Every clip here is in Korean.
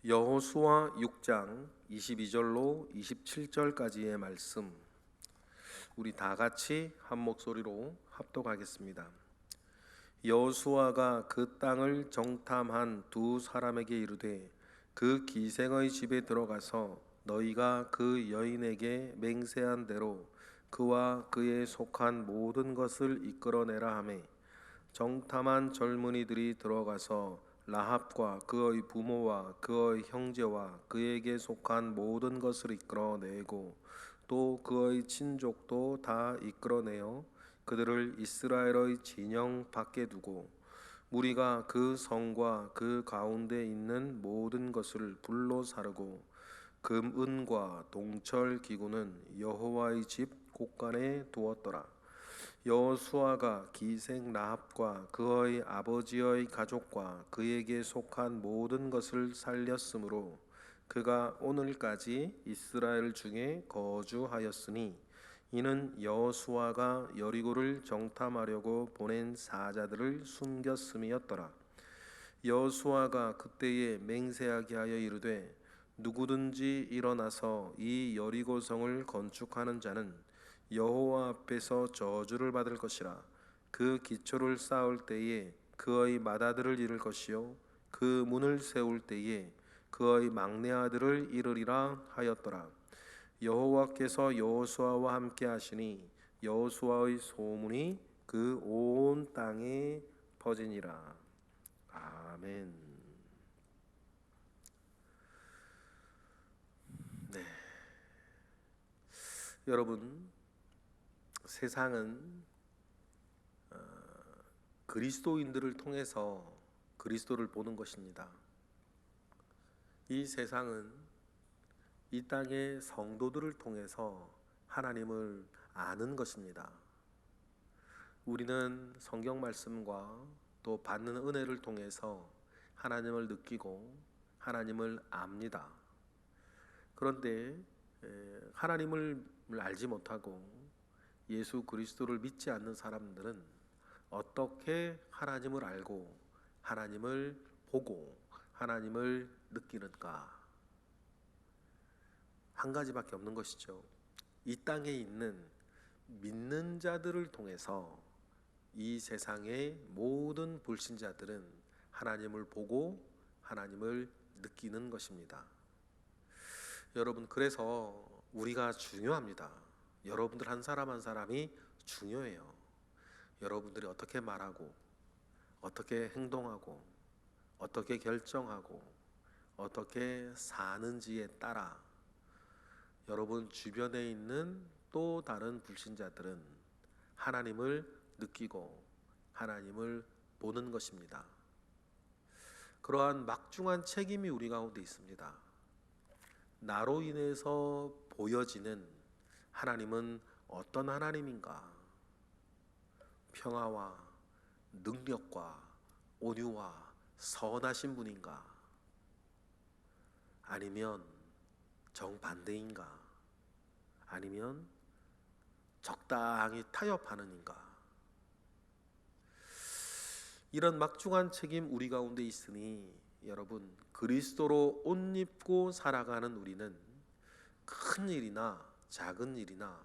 여호수아 6장 22절로 27절까지의 말씀, 우리 다 같이 한 목소리로 합독하겠습니다. 여호수아가 그 땅을 정탐한 두 사람에게 이르되, 그 기생의 집에 들어가서 너희가 그 여인에게 맹세한 대로 그와 그에 속한 모든 것을 이끌어내라 하매, 정탐한 젊은이들이 들어가서 라합과 그의 부모와 그의 형제와 그에게 속한 모든 것을 이끌어내고 또 그의 친족도 다 이끌어내어 그들을 이스라엘의 진영 밖에 두고, 무리가 그 성과 그 가운데 있는 모든 것을 불로 사르고 금 은과 동철 기구는 여호와의 집 곳간에 두었더라. 여호수아가 기생 라합과 그의 아버지의 가족과 그에게 속한 모든 것을 살렸으므로 그가 오늘까지 이스라엘 중에 거주하였으니, 이는 여호수아가 여리고를 정탐하려고 보낸 사자들을 숨겼음이었더라. 여호수아가 그때에 맹세하게 하여 이르되, 누구든지 일어나서 이 여리고성을 건축하는 자는 여호와 앞에서 저주를 받을 것이라. 그 기초를 쌓을 때에 그의 맏아들을 잃을 것이요 그 문을 세울 때에 그의 막내 아들을 잃으리라 하였더라. 여호와께서 여호수아와 함께 하시니 여호수아의 소문이 그 온 땅에 퍼지니라. 아멘. 네, 여러분, 세상은 그리스도인들을 통해서 그리스도를 보는 것입니다. 이 세상은 이 땅의 성도들을 통해서 하나님을 아는 것입니다. 우리는 성경 말씀과 또 받는 은혜를 통해서 하나님을 느끼고 하나님을 압니다. 그런데 하나님을 알지 못하고 예수 그리스도를 믿지 않는 사람들은 어떻게 하나님을 알고 하나님을 보고 하나님을 느끼는가? 한 가지밖에 없는 것이죠. 이 땅에 있는 믿는 자들을 통해서 이 세상의 모든 불신자들은 하나님을 보고 하나님을 느끼는 것입니다. 여러분, 그래서 우리가 중요합니다. 여러분들 한 사람 한 사람이 중요해요. 여러분들이 어떻게 말하고 어떻게 행동하고 어떻게 결정하고 어떻게 사는지에 따라 여러분 주변에 있는 또 다른 불신자들은 하나님을 느끼고 하나님을 보는 것입니다. 그러한 막중한 책임이 우리 가운데 있습니다. 나로 인해서 보여지는 하나님은 어떤 하나님인가? 평화와 능력과 온유와 선하신 분인가? 아니면 정반대인가? 아니면 적당히 타협하는 인가? 이런 막중한 책임 우리 가운데 있으니 여러분, 그리스도로 옷 입고 살아가는 우리는 큰 일이나 작은 일이나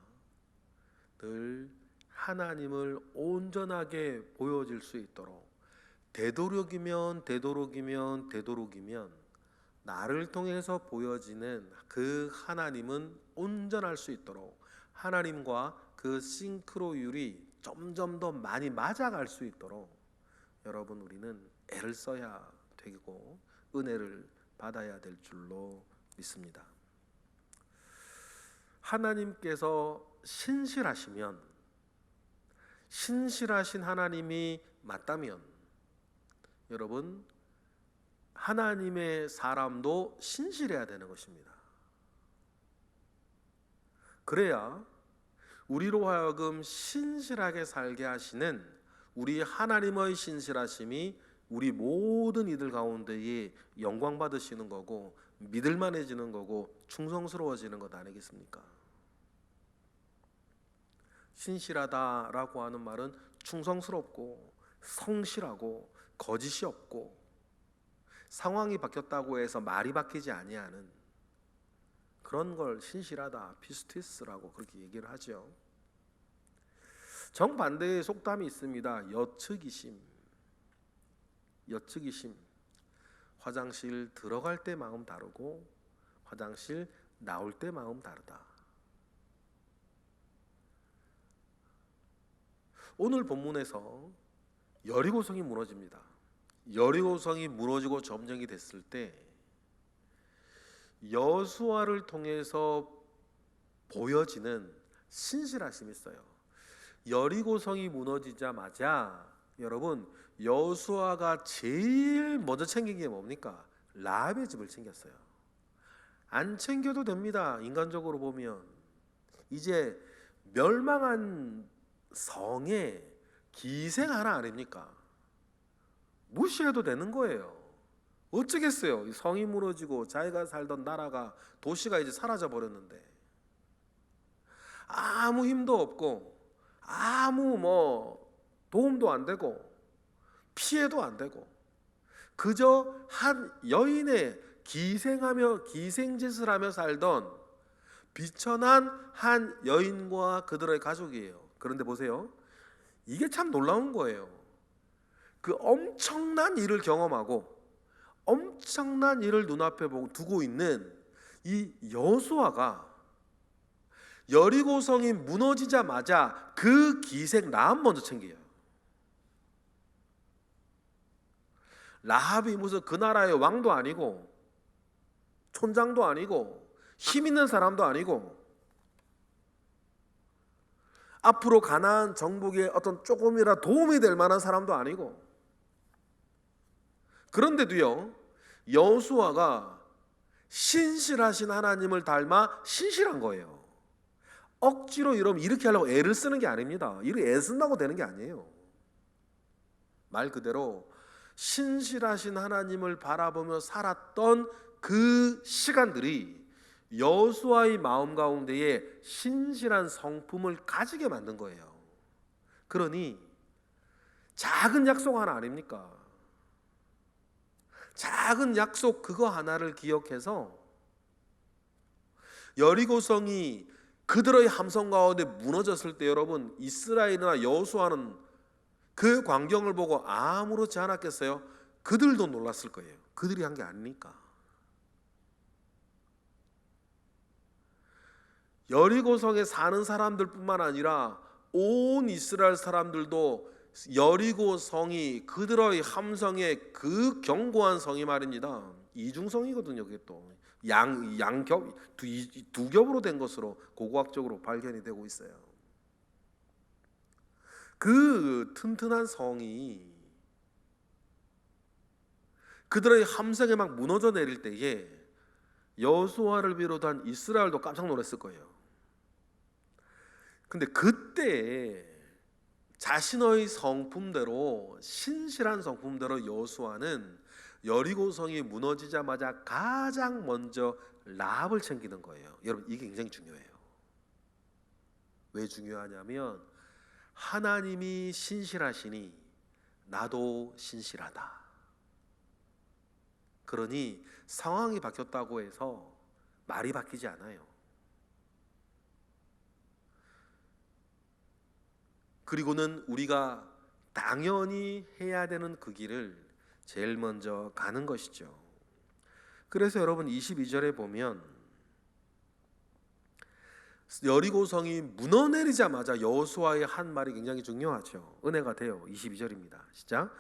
늘 하나님을 온전하게 보여질 수 있도록 되도록이면 나를 통해서 보여지는 그 하나님은 온전할 수 있도록 하나님과 그 싱크로율이 점점 더 많이 맞아갈 수 있도록 여러분, 우리는 애를 써야 되고 은혜를 받아야 될 줄로 믿습니다. 하나님께서 신실하시면, 신실하신 하나님이 맞다면 여러분, 하나님의 사람도 신실해야 되는 것입니다. 그래야 우리로 하여금 신실하게 살게 하시는 우리 하나님의 신실하심이 우리 모든 이들 가운데에 영광 받으시는 거고 믿을만해지는 거고 충성스러워지는 것 아니겠습니까? 신실하다라고 하는 말은 충성스럽고 성실하고 거짓이 없고 상황이 바뀌었다고 해서 말이 바뀌지 아니하는 그런 걸 신실하다, 피스티스라고 그렇게 얘기를 하죠. 정반대의 속담이 있습니다. 여측이심. 여측이심. 화장실 들어갈 때 마음 다르고 화장실 나올 때 마음 다르다. 오늘 본문에서 여리고성이 무너집니다. 여리고성이 무너지고 점령이 됐을 때 여수아를 통해서 보여지는 신실하심이 있어요. 여리고성이 무너지자마자 여러분 여수아가 제일 먼저 챙긴 게 뭡니까? 라합의 집을 챙겼어요. 안 챙겨도 됩니다. 인간적으로 보면 이제 멸망한 성의 기생 하나 아닙니까? 무시해도 되는 거예요. 어쩌겠어요. 성이 무너지고 자기가 살던 나라가 도시가 이제 사라져 버렸는데 아무 힘도 없고 아무 도움도 안 되고 피해도 안 되고 그저 한 여인의 기생짓을 하며 살던 비천한 한 여인과 그들의 가족이에요. 그런데 보세요. 이게 참 놀라운 거예요. 그 엄청난 일을 경험하고 엄청난 일을 눈앞에 두고 있는 이 여수아가 여리고성이 무너지자마자 그 기생 라합 먼저 챙겨요. 라합이 무슨 그 나라의 왕도 아니고 촌장도 아니고 힘 있는 사람도 아니고 앞으로 가나안 정복에 어떤 조금이라 도움이 될 만한 사람도 아니고 그런데도요 여수아가 신실하신 하나님을 닮아 신실한 거예요. 억지로 이렇게 하려고 애를 쓰는 게 아닙니다. 이렇게 애 쓴다고 되는 게 아니에요. 말 그대로 신실하신 하나님을 바라보며 살았던 그 시간들이 여수아의 마음 가운데에 신실한 성품을 가지게 만든 거예요. 그러니 작은 약속 하나 아닙니까? 작은 약속 그거 하나를 기억해서 여리고성이 그들의 함성 가운데 무너졌을 때 여러분 이스라엘이나 여호수아는 그 광경을 보고 아무렇지 않았겠어요? 그들도 놀랐을 거예요. 그들이 한 게 아니니까. 여리고성에 사는 사람들뿐만 아니라 온 이스라엘 사람들도 여리고성이 그들의 함성의 그 견고한 성이 말입니다. 이중성이거든요. 그게 또 양겹 두 겹으로 된 것으로 고고학적으로 발견이 되고 있어요. 그 튼튼한 성이 그들의 함성에 막 무너져 내릴 때에 여호수아를 비롯한 이스라엘도 깜짝 놀랐을 거예요. 근데 그때 자신의 성품대로 신실한 성품대로 여호수아는 여리고성이 무너지자마자 가장 먼저 라합을 챙기는 거예요. 여러분 이게 굉장히 중요해요. 왜 중요하냐면 하나님이 신실하시니 나도 신실하다. 그러니 상황이 바뀌었다고 해서 말이 바뀌지 않아요. 그리고는 우리가 당연히 해야 되는 그 길을 제일 먼저 가는 것이죠. 그래서 여러분 22절에 보면 여리고성이 무너내리자마자 여호수아의 한 말이 굉장히 중요하죠. 은혜가 돼요. 22절입니다. 시작.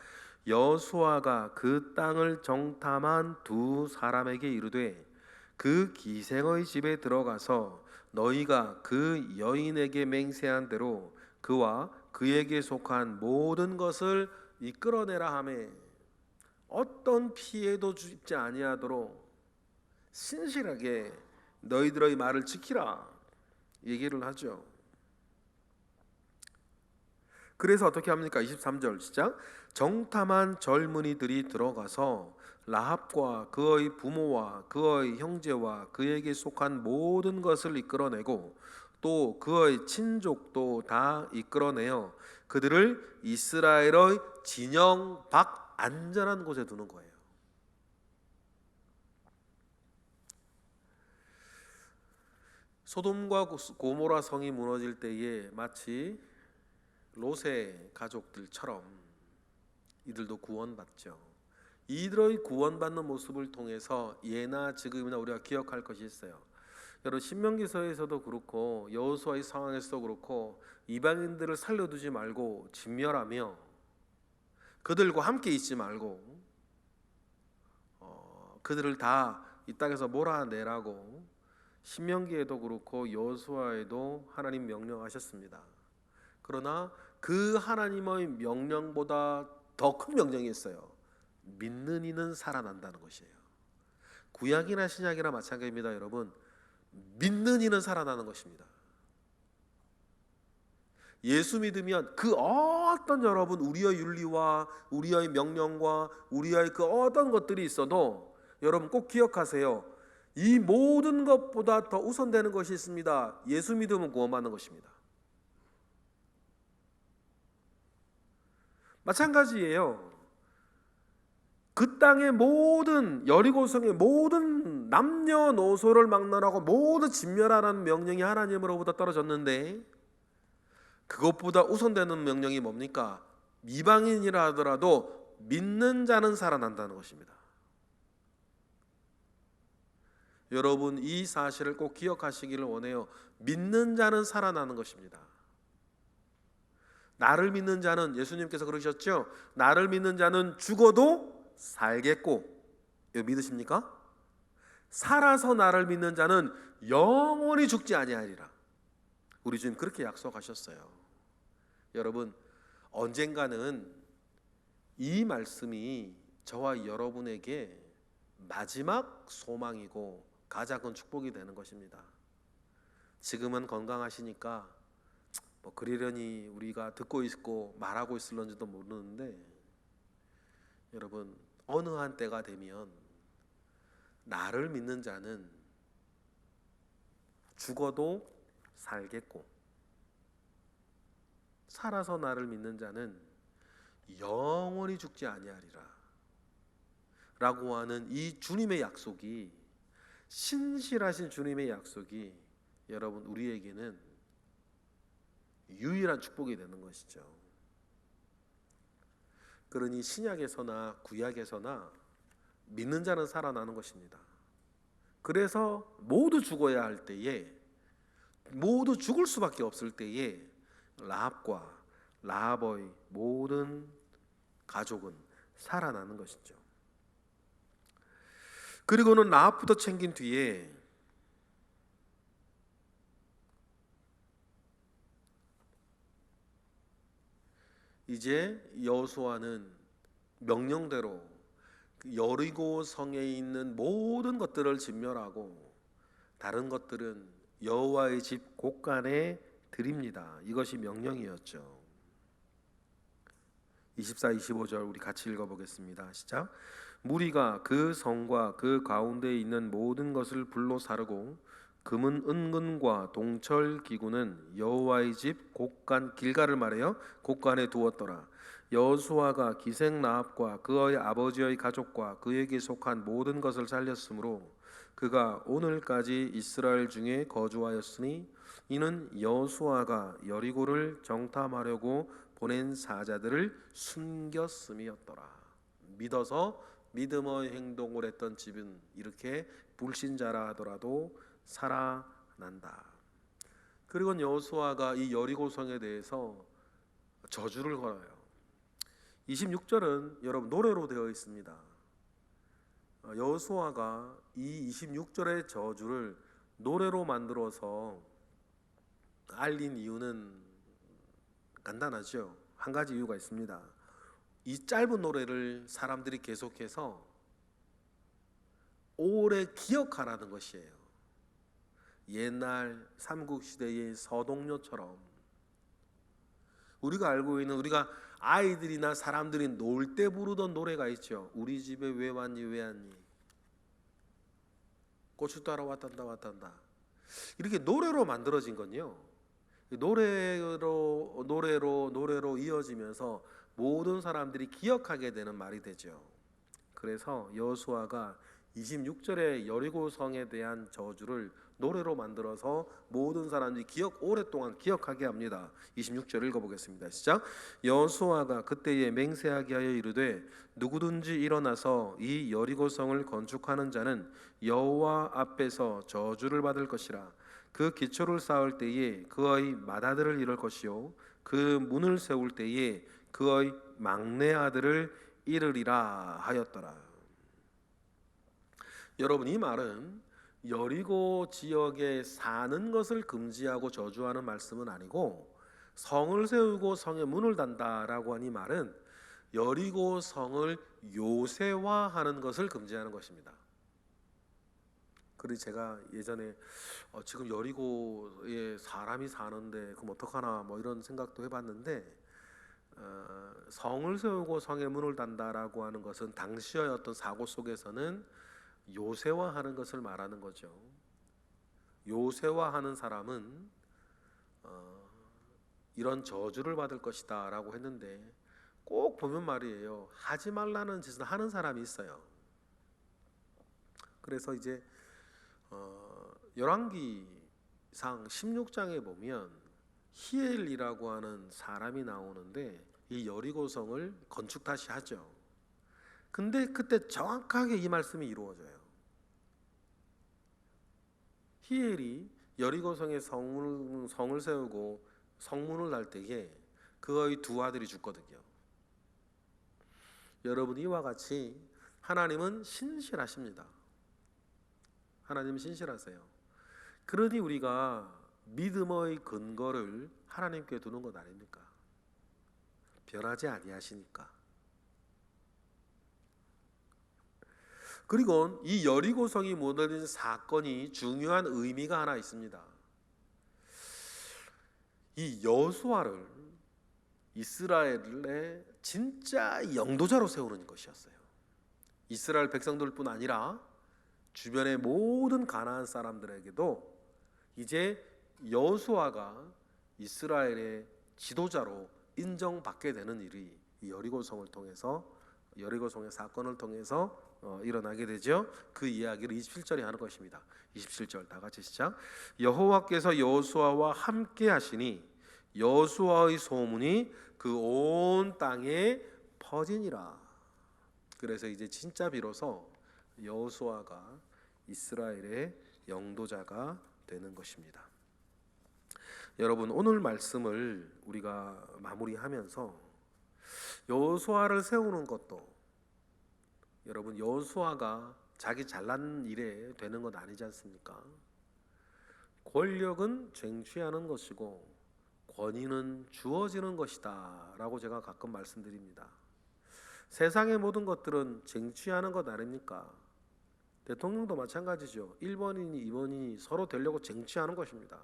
여호수아가 그 땅을 정탐한 두 사람에게 이르되 그 기생의 집에 들어가서 너희가 그 여인에게 맹세한 대로 그와 그에게 속한 모든 것을 이끌어내라 하매 어떤 피해도 주지 아니하도록 신실하게 너희들의 말을 지키라 얘기를 하죠. 그래서 어떻게 합니까? 23절 시작. 정탐한 젊은이들이 들어가서 라합과 그의 부모와 그의 형제와 그에게 속한 모든 것을 이끌어내고 또 그의 친족도 다 이끌어내어 그들을 이스라엘의 진영 밖 안전한 곳에 두는 거예요. 소돔과 고모라 성이 무너질 때에 마치 롯의 가족들처럼 이들도 구원받죠. 이들의 구원받는 모습을 통해서 예나 지금이나 우리가 기억할 것이 있어요. 여러분 신명기서에서도 그렇고 여호수아의 상황에서도 그렇고 이방인들을 살려두지 말고 진멸하며 그들과 함께 있지 말고 그들을 다 이 땅에서 몰아내라고 신명기에도 그렇고 여호수아에도 하나님 명령하셨습니다. 그러나 그 하나님의 명령보다 더 큰 명령이 있어요. 믿는 이는 살아난다는 것이에요. 구약이나 신약이나 마찬가지입니다. 여러분 믿는 이는 살아나는 것입니다. 예수 믿으면 그 어떤 여러분 우리의 윤리와 우리의 명령과 우리의 그 어떤 것들이 있어도 여러분 꼭 기억하세요. 이 모든 것보다 더 우선되는 것이 있습니다. 예수 믿으면 구원받는 것입니다. 마찬가지예요. 그 땅의 모든 여리고성의 모든 남녀노소를 막론하고 모두 진멸하라는 명령이 하나님으로부터 떨어졌는데 그것보다 우선되는 명령이 뭡니까? 이방인이라 하더라도 믿는 자는 살아난다는 것입니다. 여러분 이 사실을 꼭 기억하시기를 원해요. 믿는 자는 살아나는 것입니다. 나를 믿는 자는 예수님께서 그러셨죠? 나를 믿는 자는 죽어도 살겠고, 이거 믿으십니까? 살아서 나를 믿는 자는 영원히 죽지 아니하리라. 우리 주님 그렇게 약속하셨어요. 여러분 언젠가는 이 말씀이 저와 여러분에게 마지막 소망이고 가장 큰 축복이 되는 것입니다. 지금은 건강하시니까 뭐 그러려니 우리가 듣고 있고 말하고 있을런지도 모르는데 여러분 어느 한 때가 되면 나를 믿는 자는 죽어도 살겠고 살아서 나를 믿는 자는 영원히 죽지 아니하리라 라고 하는 이 주님의 약속이 신실하신 주님의 약속이 여러분 우리에게는 유일한 축복이 되는 것이죠. 그러니 신약에서나 구약에서나 믿는 자는 살아나는 것입니다. 그래서 모두 죽어야 할 때에 모두 죽을 수밖에 없을 때에 라합과 라합의 모든 가족은 살아나는 것이죠. 그리고는 라합부터 챙긴 뒤에 이제 여호수아는 명령대로 여리고 성에 있는 모든 것들을 진멸하고 다른 것들은 여호와의 집 곳간에 드립니다. 이것이 명령이었죠. 24, 25절 우리 같이 읽어보겠습니다. 시작. 무리가 그 성과 그 가운데에 있는 모든 것을 불로 사르고 금은 은근과 동철 기구는 여호와의 집 곳간 길가를 말해요. 곳간에 두었더라. 여호수아가 기생 라합과 그의 아버지의 가족과 그에게 속한 모든 것을 살렸으므로 그가 오늘까지 이스라엘 중에 거주하였으니 이는 여호수아가 여리고를 정탐하려고 보낸 사자들을 숨겼음이었더라. 믿어서 믿음의 행동을 했던 집은 이렇게 불신자라 하더라도 살아난다. 그리고 여호수아가 이 여리고성에 대해서 저주를 걸어요. 26절은 여러분 노래로 되어 있습니다. 여호수아가 이 26절의 저주를 노래로 만들어서 알린 이유는 간단하죠. 한 가지 이유가 있습니다. 이 짧은 노래를 사람들이 계속해서 오래 기억하라는 것이에요. 옛날 삼국시대의 서동요처럼 우리가 알고 있는 우리가 아이들이나 사람들이 놀 때 부르던 노래가 있죠. 우리 집에 왜 왔니 왜 왔니 고추 따라 왔단다 왔단다. 이렇게 노래로 만들어진 건요. 노래로 이어지면서 모든 사람들이 기억하게 되는 말이 되죠. 그래서 여호수아가 26절에 여리고성에 대한 저주를 노래로 만들어서 모든 사람들이 오랫동안 기억하게 합니다. 26절 읽어보겠습니다. 시작. 여호수아가 그때에 맹세하게 하여 이르되 누구든지 일어나서 이 여리고성을 건축하는 자는 여호와 앞에서 저주를 받을 것이라. 그 기초를 쌓을 때에 그의 맏아들을 잃을 것이요 그 문을 세울 때에 그의 막내 아들을 잃으리라 하였더라. 여러분, 이 말은 여리고 지역에 사는 것을 금지하고 저주하는 말씀은 아니고, 성을 세우고 성의 문을 단다라고 한 이 말은 여리고 성을 요새화하는 것을 금지하는 것입니다. 그래서 제가 예전에 지금 여리고에 사람이 사는데 그럼 어떡하나 뭐 이런 생각도 해봤는데, 성을 세우고 성의 문을 단다라고 하는 것은 당시의 어떤 사고 속에서는 요새화하는 것을 말하는 거죠. 요새화하는 사람은 이런 저주를 받을 것이다 라고 했는데, 꼭 보면 말이에요, 하지 말라는 짓을 하는 사람이 있어요. 그래서 이제 열왕기상 16장에 보면 히엘이라고 하는 사람이 나오는데, 이 여리고성을 건축 다시 하죠. 근데 그때 정확하게 이 말씀이 이루어져요. 히엘이 여리고성에 성을 세우고 성문을 날 때에 그의 두 아들이 죽거든요. 여러분, 이와 같이 하나님은 신실하십니다. 하나님은 신실하세요. 그러니 우리가 믿음의 근거를 하나님께 두는 것 아닙니까? 변하지 아니하시니까. 그리고 이 여리고성이 무너진 사건이 중요한 의미가 하나 있습니다. 이 여호수아를 이스라엘의 진짜 영도자로 세우는 것이었어요. 이스라엘 백성들뿐 아니라 주변의 모든 가나안 사람들에게도 이제 여호수아가 이스라엘의 지도자로 인정받게 되는 일이 이 여리고성을 통해서, 여리고성의 사건을 통해서 일어나게 되죠. 그 이야기를 27절에 하는 것입니다. 27절 다 같이 시작. 여호와께서 여호수아와 함께 하시니 여호수아의 소문이 그 온 땅에 퍼지니라. 그래서 이제 진짜 비로소 여호수아가 이스라엘의 영도자가 되는 것입니다. 여러분, 오늘 말씀을 우리가 마무리하면서 여호수아를 세우는 것도, 여러분, 여호수아가 자기 잘난 일에 되는 건 아니지 않습니까? 권력은 쟁취하는 것이고 권위는 주어지는 것이다 라고 제가 가끔 말씀드립니다. 세상의 모든 것들은 쟁취하는 것 아닙니까? 대통령도 마찬가지죠. 1번이니 2번이니 서로 되려고 쟁취하는 것입니다.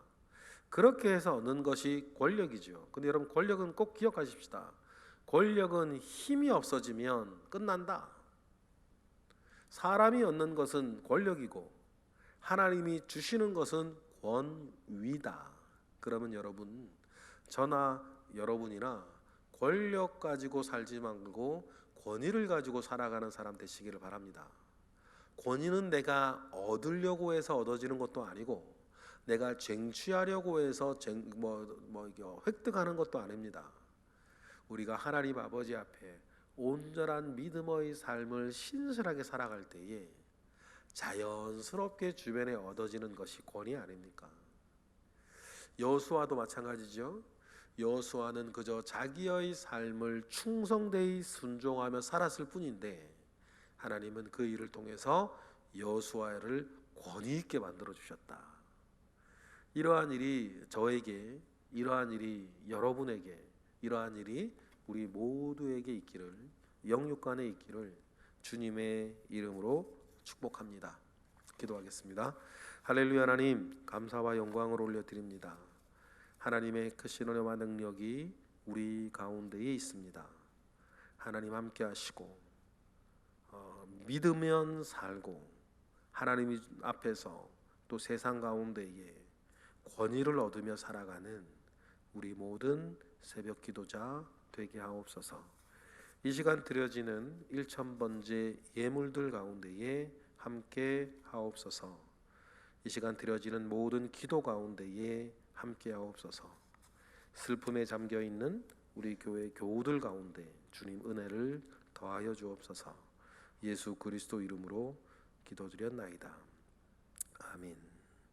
그렇게 해서 얻는 것이 권력이죠. 근데 여러분, 권력은 꼭 기억하십시다. 권력은 힘이 없어지면 끝난다. 사람이 얻는 것은 권력이고 하나님이 주시는 것은 권위다. 그러면 여러분, 저나 여러분이나 권력 가지고 살지 말고 권위를 가지고 살아가는 사람 되시기를 바랍니다. 권위는 내가 얻으려고 해서 얻어지는 것도 아니고 내가 쟁취하려고 해서 획득하는 것도 아닙니다. 우리가 하나님 아버지 앞에 온전한 믿음의 삶을 신실하게 살아갈 때에 자연스럽게 주변에 얻어지는 것이 권위 아닙니까? 여호수아도 마찬가지죠. 여호수아는 그저 자기의 삶을 충성되이 순종하며 살았을 뿐인데, 하나님은 그 일을 통해서 여호수아를 권위 있게 만들어 주셨다. 이러한 일이 저에게, 이러한 일이 여러분에게, 이러한 일이 우리 모두에게 있기를, 영육간에 있기를 주님의 이름으로 축복합니다. 기도하겠습니다. 할렐루야. 하나님, 감사와 영광을 올려드립니다. 하나님의 크신 은혜와 능력이 우리 가운데에 있습니다. 하나님 함께 하시고 믿으면 살고 하나님 앞에서 또 세상 가운데에 권위를 얻으며 살아가는 우리 모든 새벽 기도자 되게 하옵소서. 이 시간 드려지는 1000번째 예물들 가운데에 함께 하옵소서. 이 시간 드려지는 모든 기도 가운데에 함께 하옵소서. 슬픔에 잠겨 있는 우리 교회 교우들 가운데 주님 은혜를 더하여 주옵소서. 예수 그리스도 이름으로 기도드렸나이다. 아멘.